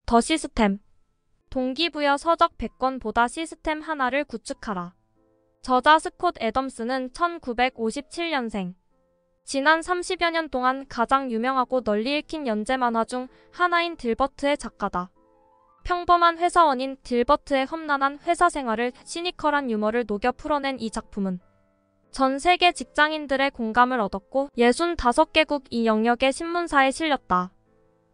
더 시스템. 동기부여 서적 100권보다 시스템 하나를 구축하라. 저자 스콧 애덤스는 1957년생. 지난 30여 년 동안 가장 유명하고 널리 읽힌 연재 만화 중 하나인 딜버트의 작가다. 평범한 회사원인 딜버트의 험난한 회사 생활을 시니컬한 유머를 녹여 풀어낸 이 작품은 전 세계 직장인들의 공감을 얻었고 65개국 이 영역의 신문사에 실렸다.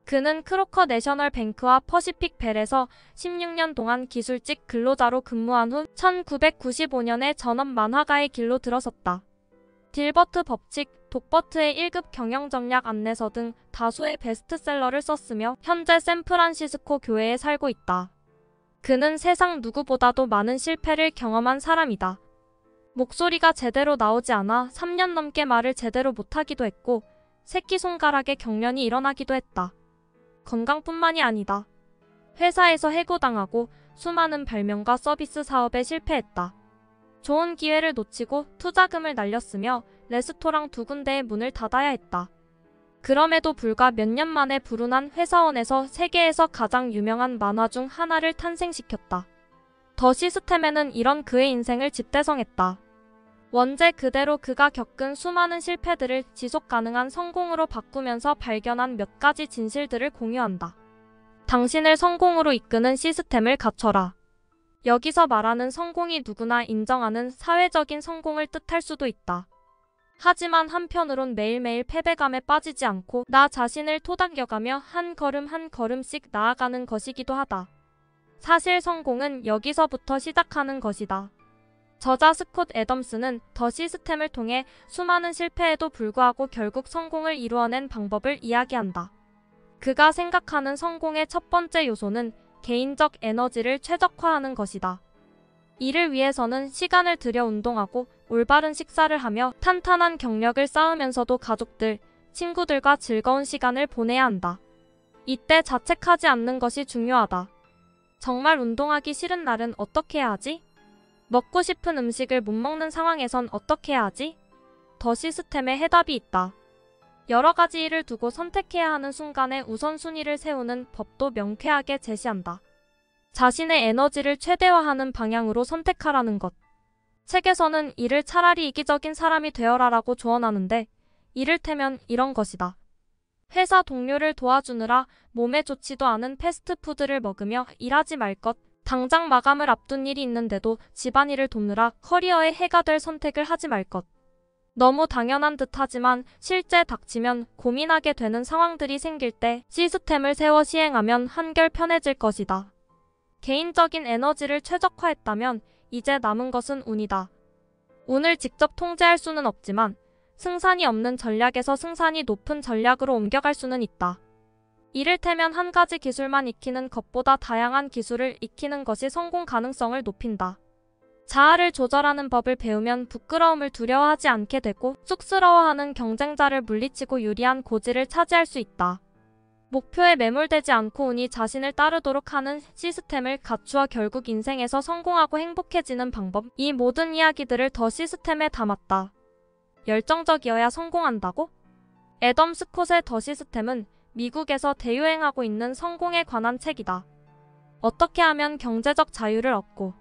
그는 크로커 내셔널 뱅크와 퍼시픽 벨에서 16년 동안 기술직 근로자로 근무한 후 1995년에 전업 만화가의 길로 들어섰다. 딜버트 법칙, 독버트의 1급 경영전략 안내서 등 다수의 베스트셀러를 썼으며 현재 샌프란시스코 교회에 살고 있다. 그는 세상 누구보다도 많은 실패를 경험한 사람이다. 목소리가 제대로 나오지 않아 3년 넘게 말을 제대로 못하기도 했고 새끼손가락에 경련이 일어나기도 했다. 건강뿐만이 아니다. 회사에서 해고당하고 수많은 발명과 서비스 사업에 실패했다. 좋은 기회를 놓치고 투자금을 날렸으며 레스토랑 2군데의 문을 닫아야 했다. 그럼에도 불과 몇 년 만에 불운한 회사원에서 세계에서 가장 유명한 만화 중 하나를 탄생시켰다. 더 시스템에는 이런 그의 인생을 집대성했다. 원제 그대로 그가 겪은 수많은 실패들을 지속 가능한 성공으로 바꾸면서 발견한 몇 가지 진실들을 공유한다. 당신을 성공으로 이끄는 시스템을 갖춰라. 여기서 말하는 성공이 누구나 인정하는 사회적인 성공을 뜻할 수도 있다. 하지만 한편으론 매일매일 패배감에 빠지지 않고 나 자신을 토닥여가며 한 걸음 한 걸음씩 나아가는 것이기도 하다. 사실 성공은 여기서부터 시작하는 것이다. 저자 스콧 애덤스는 더 시스템을 통해 수많은 실패에도 불구하고 결국 성공을 이루어낸 방법을 이야기한다. 그가 생각하는 성공의 첫 번째 요소는 개인적 에너지를 최적화하는 것이다. 이를 위해서는 시간을 들여 운동하고 올바른 식사를 하며 탄탄한 경력을 쌓으면서도 가족들, 친구들과 즐거운 시간을 보내야 한다. 이때 자책하지 않는 것이 중요하다. 정말 운동하기 싫은 날은 어떻게 해야 하지? 먹고 싶은 음식을 못 먹는 상황에선 어떻게 해야 하지? 더 시스템에 해답이 있다. 여러 가지 일을 두고 선택해야 하는 순간에 우선순위를 세우는 법도 명쾌하게 제시한다. 자신의 에너지를 최대화하는 방향으로 선택하라는 것. 책에서는 이를 차라리 이기적인 사람이 되어라라고 조언하는데 이를테면 이런 것이다. 회사 동료를 도와주느라 몸에 좋지도 않은 패스트푸드를 먹으며 일하지 말 것. 당장 마감을 앞둔 일이 있는데도 집안일을 돕느라 커리어에 해가 될 선택을 하지 말 것. 너무 당연한 듯하지만 실제 닥치면 고민하게 되는 상황들이 생길 때 시스템을 세워 시행하면 한결 편해질 것이다. 개인적인 에너지를 최적화했다면 이제 남은 것은 운이다. 운을 직접 통제할 수는 없지만 승산이 없는 전략에서 승산이 높은 전략으로 옮겨갈 수는 있다. 이를테면 한 가지 기술만 익히는 것보다 다양한 기술을 익히는 것이 성공 가능성을 높인다. 자아를 조절하는 법을 배우면 부끄러움을 두려워하지 않게 되고 쑥스러워하는 경쟁자를 물리치고 유리한 고지를 차지할 수 있다. 목표에 매몰되지 않고 운이 자신을 따르도록 하는 시스템을 갖추어 결국 인생에서 성공하고 행복해지는 방법. 이 모든 이야기들을 더 시스템에 담았다. 열정적이어야 성공한다고? 애덤 스콧의 더 시스템은 미국에서 대유행하고 있는 성공에 관한 책이다. 어떻게 하면 경제적 자유를 얻고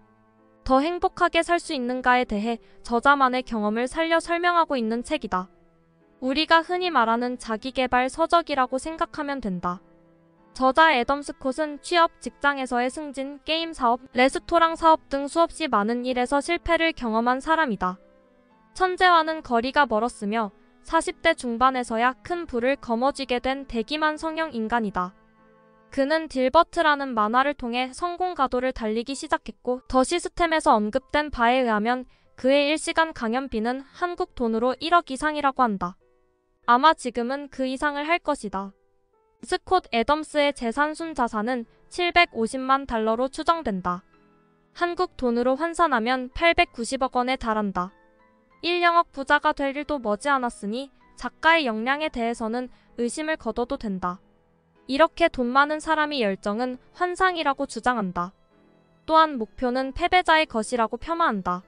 더 행복하게 살 수 있는가에 대해 저자만의 경험을 살려 설명하고 있는 책이다. 우리가 흔히 말하는 자기계발 서적이라고 생각하면 된다. 저자 애덤 스콧은 취업, 직장에서의 승진, 게임 사업, 레스토랑 사업 등 수없이 많은 일에서 실패를 경험한 사람이다. 천재와는 거리가 멀었으며 40대 중반에서야 큰 부를 거머쥐게 된 대기만 성형 인간이다. 그는 딜버트라는 만화를 통해 성공 가도를 달리기 시작했고 더 시스템에서 언급된 바에 의하면 그의 1시간 강연비는 한국 돈으로 1억 이상이라고 한다. 아마 지금은 그 이상을 할 것이다. 스콧 애덤스의 재산 순자산은 750만 달러로 추정된다. 한국 돈으로 환산하면 890억 원에 달한다. 1영억 부자가 될 일도 머지않았으니 작가의 역량에 대해서는 의심을 거둬도 된다. 이렇게 돈 많은 사람이 열정은 환상이라고 주장한다. 또한 목표는 패배자의 것이라고 폄하한다.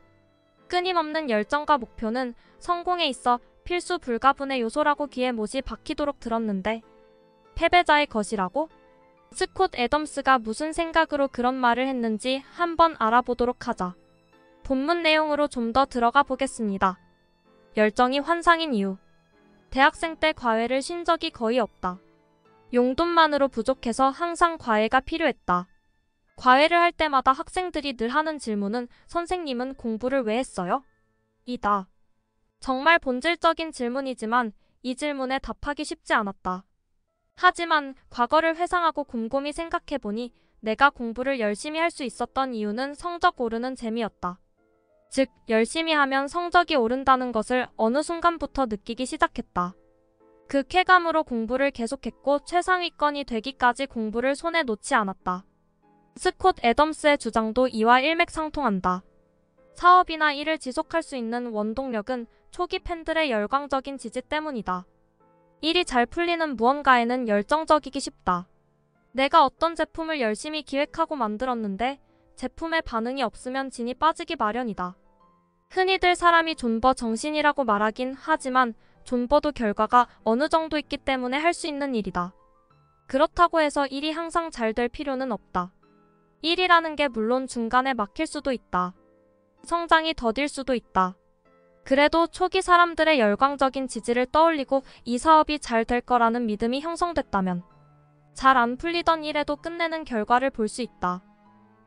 끊임없는 열정과 목표는 성공에 있어 필수 불가분의 요소라고 귀에 못이 박히도록 들었는데 패배자의 것이라고? 스콧 애덤스가 무슨 생각으로 그런 말을 했는지 한번 알아보도록 하자. 본문 내용으로 좀 더 들어가 보겠습니다. 열정이 환상인 이유. 대학생 때 과외를 쉰 적이 거의 없다. 용돈만으로 부족해서 항상 과외가 필요했다. 과외를 할 때마다 학생들이 늘 하는 질문은 선생님은 공부를 왜 했어요? 이다. 정말 본질적인 질문이지만 이 질문에 답하기 쉽지 않았다. 하지만 과거를 회상하고 곰곰이 생각해보니 내가 공부를 열심히 할 수 있었던 이유는 성적 오르는 재미였다. 즉, 열심히 하면 성적이 오른다는 것을 어느 순간부터 느끼기 시작했다. 그 쾌감으로 공부를 계속했고 최상위권이 되기까지 공부를 손에 놓지 않았다. 스콧 애덤스의 주장도 이와 일맥상통한다. 사업이나 일을 지속할 수 있는 원동력은 초기 팬들의 열광적인 지지 때문이다. 일이 잘 풀리는 무언가에는 열정적이기 쉽다. 내가 어떤 제품을 열심히 기획하고 만들었는데 제품에 반응이 없으면 진이 빠지기 마련이다. 흔히들 사람이 존버 정신이라고 말하긴 하지만 존버도 결과가 어느 정도 있기 때문에 할 수 있는 일이다. 그렇다고 해서 일이 항상 잘 될 필요는 없다. 일이라는 게 물론 중간에 막힐 수도 있다. 성장이 더딜 수도 있다. 그래도 초기 사람들의 열광적인 지지를 떠올리고 이 사업이 잘 될 거라는 믿음이 형성됐다면 잘 안 풀리던 일에도 끝내는 결과를 볼 수 있다.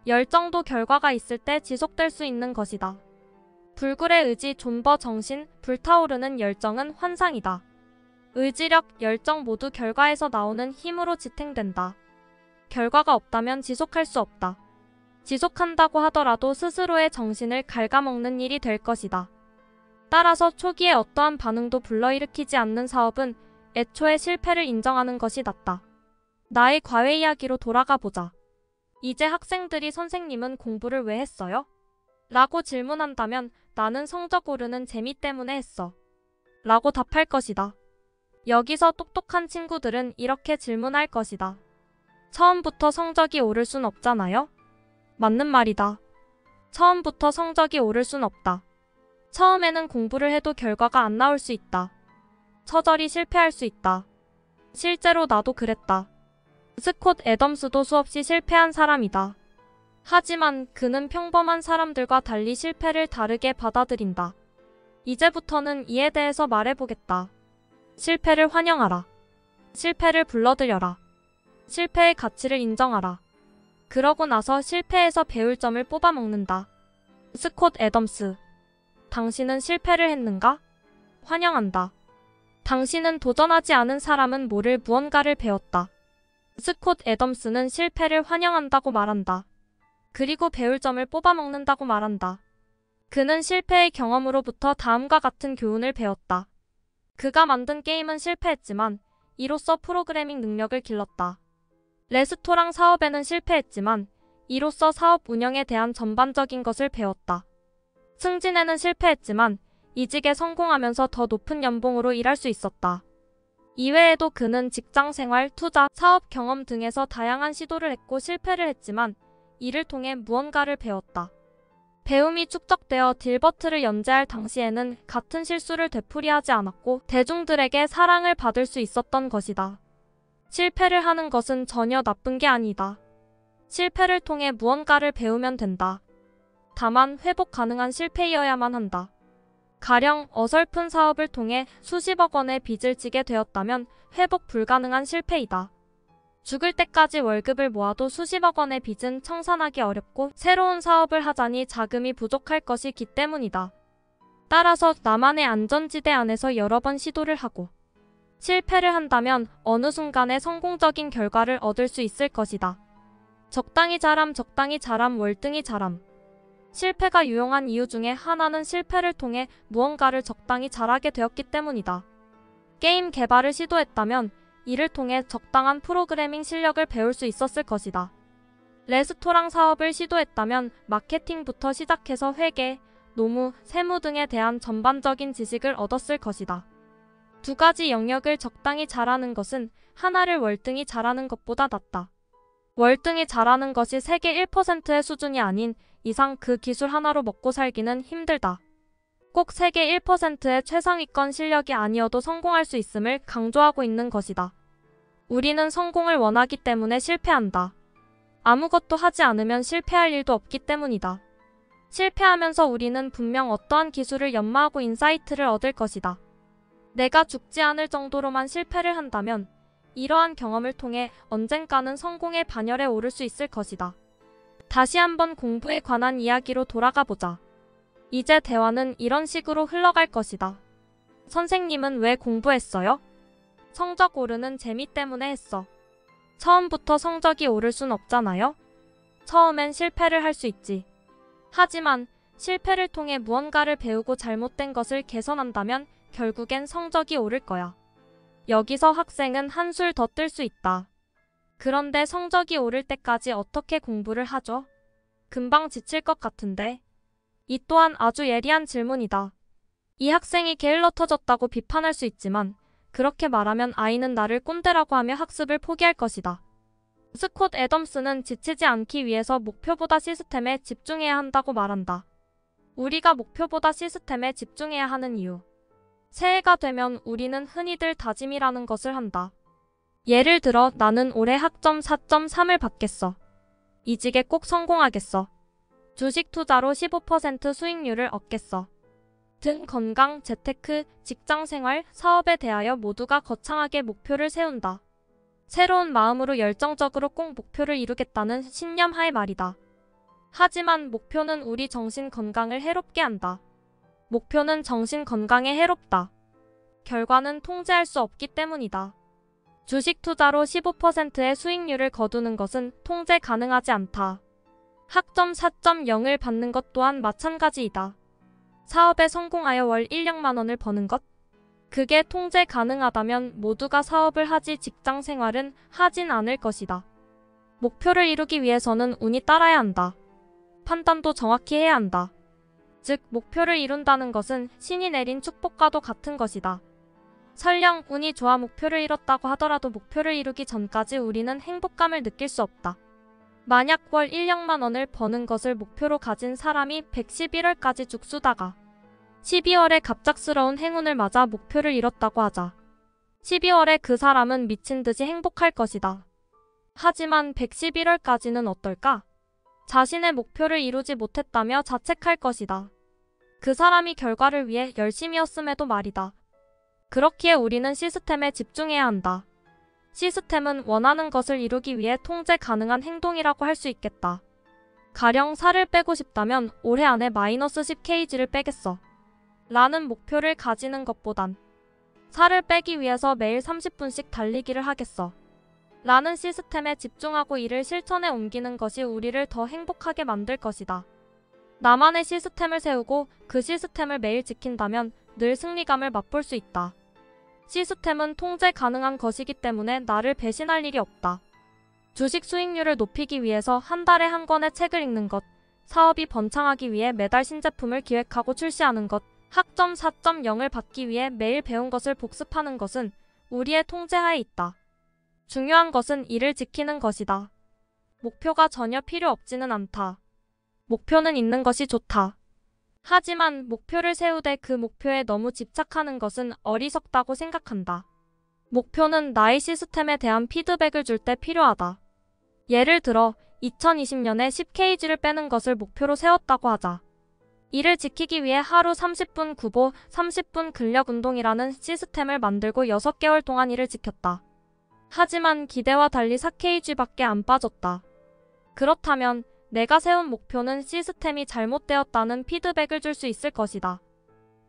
열정도 결과가 있을 때 지속될 수 있는 것이다. 불굴의 의지, 존버 정신, 불타오르는 열정은 환상이다. 의지력, 열정 모두 결과에서 나오는 힘으로 지탱된다. 결과가 없다면 지속할 수 없다. 지속한다고 하더라도 스스로의 정신을 갉아먹는 일이 될 것이다. 따라서 초기에 어떠한 반응도 불러일으키지 않는 사업은 애초에 실패를 인정하는 것이 낫다. 나의 과외 이야기로 돌아가 보자. 이제 학생들이 선생님은 공부를 왜 했어요? 라고 질문한다면 나는 성적 오르는 재미 때문에 했어. 라고 답할 것이다. 여기서 똑똑한 친구들은 이렇게 질문할 것이다. 처음부터 성적이 오를 순 없잖아요? 맞는 말이다. 처음부터 성적이 오를 순 없다. 처음에는 공부를 해도 결과가 안 나올 수 있다. 처절히 실패할 수 있다. 실제로 나도 그랬다. 스콧 애덤스도 수없이 실패한 사람이다. 하지만 그는 평범한 사람들과 달리 실패를 다르게 받아들인다. 이제부터는 이에 대해서 말해보겠다. 실패를 환영하라. 실패를 불러들여라. 실패의 가치를 인정하라. 그러고 나서 실패에서 배울 점을 뽑아먹는다. 스콧 애덤스. 당신은 실패를 했는가? 환영한다. 당신은 도전하지 않은 사람은 모를 무언가를 배웠다. 스콧 애덤스는 실패를 환영한다고 말한다. 그리고 배울 점을 뽑아먹는다고 말한다. 그는 실패의 경험으로부터 다음과 같은 교훈을 배웠다. 그가 만든 게임은 실패했지만 이로써 프로그래밍 능력을 길렀다. 레스토랑 사업에는 실패했지만 이로써 사업 운영에 대한 전반적인 것을 배웠다. 승진에는 실패했지만 이직에 성공하면서 더 높은 연봉으로 일할 수 있었다. 이외에도 그는 직장 생활, 투자, 사업 경험 등에서 다양한 시도를 했고 실패를 했지만 이를 통해 무언가를 배웠다. 배움이 축적되어 딜버트를 연재할 당시에는 같은 실수를 되풀이하지 않았고 대중들에게 사랑을 받을 수 있었던 것이다. 실패를 하는 것은 전혀 나쁜 게 아니다. 실패를 통해 무언가를 배우면 된다. 다만 회복 가능한 실패이어야만 한다. 가령 어설픈 사업을 통해 수십억 원의 빚을 지게 되었다면 회복 불가능한 실패이다. 죽을 때까지 월급을 모아도 수십억 원의 빚은 청산하기 어렵고 새로운 사업을 하자니 자금이 부족할 것이기 때문이다. 따라서 나만의 안전지대 안에서 여러 번 시도를 하고 실패를 한다면 어느 순간에 성공적인 결과를 얻을 수 있을 것이다. 적당히 잘함, 월등히 잘함. 실패가 유용한 이유 중에 하나는 실패를 통해 무언가를 적당히 잘하게 되었기 때문이다. 게임 개발을 시도했다면 이를 통해 적당한 프로그래밍 실력을 배울 수 있었을 것이다. 레스토랑 사업을 시도했다면 마케팅부터 시작해서 회계, 노무, 세무 등에 대한 전반적인 지식을 얻었을 것이다. 두 가지 영역을 적당히 잘하는 것은 하나를 월등히 잘하는 것보다 낫다. 월등히 잘하는 것이 세계 1%의 수준이 아닌 이상 그 기술 하나로 먹고 살기는 힘들다. 꼭 세계 1%의 최상위권 실력이 아니어도 성공할 수 있음을 강조하고 있는 것이다. 우리는 성공을 원하기 때문에 실패한다. 아무것도 하지 않으면 실패할 일도 없기 때문이다. 실패하면서 우리는 분명 어떠한 기술을 연마하고 인사이트를 얻을 것이다. 내가 죽지 않을 정도로만 실패를 한다면 이러한 경험을 통해 언젠가는 성공의 반열에 오를 수 있을 것이다. 다시 한번 공부에 관한 이야기로 돌아가 보자. 이제 대화는 이런 식으로 흘러갈 것이다. 선생님은 왜 공부했어요? 성적 오르는 재미 때문에 했어. 처음부터 성적이 오를 순 없잖아요? 처음엔 실패를 할 수 있지. 하지만 실패를 통해 무언가를 배우고 잘못된 것을 개선한다면 결국엔 성적이 오를 거야. 여기서 학생은 한술 더 뜰 수 있다. 그런데 성적이 오를 때까지 어떻게 공부를 하죠? 금방 지칠 것 같은데. 이 또한 아주 예리한 질문이다. 이 학생이 게을러 터졌다고 비판할 수 있지만 그렇게 말하면 아이는 나를 꼰대라고 하며 학습을 포기할 것이다. 스콧 애덤스는 지치지 않기 위해서 목표보다 시스템에 집중해야 한다고 말한다. 우리가 목표보다 시스템에 집중해야 하는 이유. 새해가 되면 우리는 흔히들 다짐이라는 것을 한다. 예를 들어 나는 올해 학점 4.3을 받겠어. 이직에 꼭 성공하겠어. 주식 투자로 15% 수익률을 얻겠어. 등 건강, 재테크, 직장생활, 사업에 대하여 모두가 거창하게 목표를 세운다. 새로운 마음으로 열정적으로 꼭 목표를 이루겠다는 신념하에 말이다. 하지만 목표는 우리 정신 건강을 해롭게 한다. 목표는 정신 건강에 해롭다. 결과는 통제할 수 없기 때문이다. 주식 투자로 15%의 수익률을 거두는 것은 통제 가능하지 않다. 학점 4.0을 받는 것 또한 마찬가지이다. 사업에 성공하여 월 1력만 원을 버는 것? 그게 통제 가능하다면 모두가 사업을 하지 직장 생활은 하진 않을 것이다. 목표를 이루기 위해서는 운이 따라야 한다. 판단도 정확히 해야 한다. 즉, 목표를 이룬다는 것은 신이 내린 축복과도 같은 것이다. 설령 운이 좋아 목표를 이뤘다고 하더라도 목표를 이루기 전까지 우리는 행복감을 느낄 수 없다. 만약 월 1력만 원을 버는 것을 목표로 가진 사람이 111월까지 죽수다가 12월에 갑작스러운 행운을 맞아 목표를 이뤘다고 하자. 12월에 그 사람은 미친 듯이 행복할 것이다. 하지만 111월까지는 어떨까? 자신의 목표를 이루지 못했다며 자책할 것이다. 그 사람이 결과를 위해 열심히였음에도 말이다. 그렇기에 우리는 시스템에 집중해야 한다. 시스템은 원하는 것을 이루기 위해 통제 가능한 행동이라고 할 수 있겠다. 가령 살을 빼고 싶다면 올해 안에 마이너스 10kg를 빼겠어. 라는 목표를 가지는 것보단 살을 빼기 위해서 매일 30분씩 달리기를 하겠어. 라는 시스템에 집중하고 이를 실천에 옮기는 것이 우리를 더 행복하게 만들 것이다. 나만의 시스템을 세우고 그 시스템을 매일 지킨다면 늘 승리감을 맛볼 수 있다. 시스템은 통제 가능한 것이기 때문에 나를 배신할 일이 없다. 주식 수익률을 높이기 위해서 한 달에 한 권의 책을 읽는 것, 사업이 번창하기 위해 매달 신제품을 기획하고 출시하는 것, 학점 4.0을 받기 위해 매일 배운 것을 복습하는 것은 우리의 통제하에 있다. 중요한 것은 이를 지키는 것이다. 목표가 전혀 필요 없지는 않다. 목표는 있는 것이 좋다. 하지만 목표를 세우되 그 목표에 너무 집착하는 것은 어리석다고 생각한다. 목표는 나의 시스템에 대한 피드백을 줄 때 필요하다. 예를 들어 2020년에 10kg를 빼는 것을 목표로 세웠다고 하자. 이를 지키기 위해 하루 30분 구보, 30분 근력 운동이라는 시스템을 만들고 6개월 동안 이를 지켰다. 하지만 기대와 달리 4kg밖에 안 빠졌다. 그렇다면 내가 세운 목표는 시스템이 잘못되었다는 피드백을 줄 수 있을 것이다.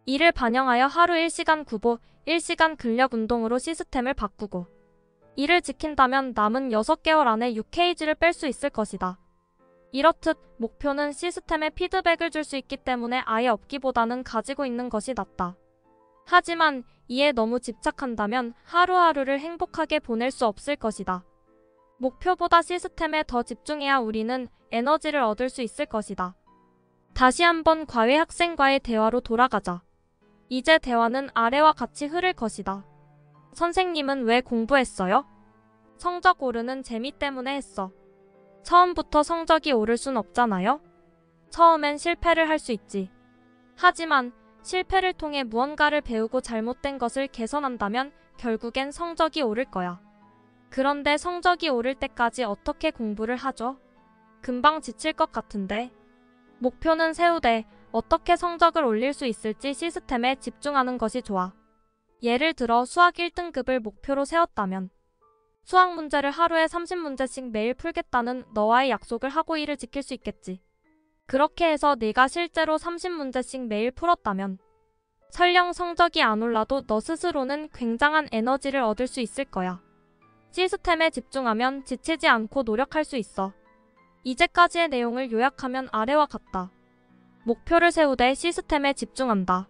이를 반영하여 하루 1시간 구보, 1시간 근력 운동으로 시스템을 바꾸고 이를 지킨다면 남은 6개월 안에 6kg를 뺄 수 있을 것이다. 이렇듯 목표는 시스템에 피드백을 줄 수 있기 때문에 아예 없기보다는 가지고 있는 것이 낫다. 하지만 이에 너무 집착한다면 하루하루를 행복하게 보낼 수 없을 것이다. 목표보다 시스템에 더 집중해야 우리는 에너지를 얻을 수 있을 것이다. 다시 한번 과외 학생과의 대화로 돌아가자. 이제 대화는 아래와 같이 흐를 것이다. 선생님은 왜 공부했어요? 성적 오르는 재미 때문에 했어. 처음부터 성적이 오를 순 없잖아요? 처음엔 실패를 할 수 있지. 하지만 실패를 통해 무언가를 배우고 잘못된 것을 개선한다면 결국엔 성적이 오를 거야. 그런데 성적이 오를 때까지 어떻게 공부를 하죠? 금방 지칠 것 같은데. 목표는 세우되 어떻게 성적을 올릴 수 있을지 시스템에 집중하는 것이 좋아. 예를 들어 수학 1등급을 목표로 세웠다면 수학 문제를 하루에 30문제씩 매일 풀겠다는 너와의 약속을 하고 이를 지킬 수 있겠지. 그렇게 해서 네가 실제로 30문제씩 매일 풀었다면 설령 성적이 안 올라도 너 스스로는 굉장한 에너지를 얻을 수 있을 거야. 시스템에 집중하면 지치지 않고 노력할 수 있어. 이제까지의 내용을 요약하면 아래와 같다. 목표를 세우되 시스템에 집중한다.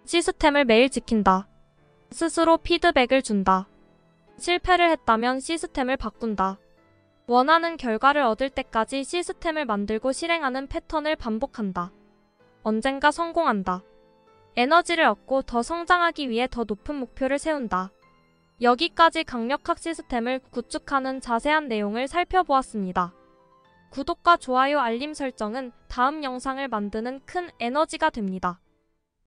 시스템을 매일 지킨다. 스스로 피드백을 준다. 실패를 했다면 시스템을 바꾼다. 원하는 결과를 얻을 때까지 시스템을 만들고 실행하는 패턴을 반복한다. 언젠가 성공한다. 에너지를 얻고 더 성장하기 위해 더 높은 목표를 세운다. 여기까지 강력학 시스템을 구축하는 자세한 내용을 살펴보았습니다. 구독과 좋아요 알림 설정은 다음 영상을 만드는 큰 에너지가 됩니다.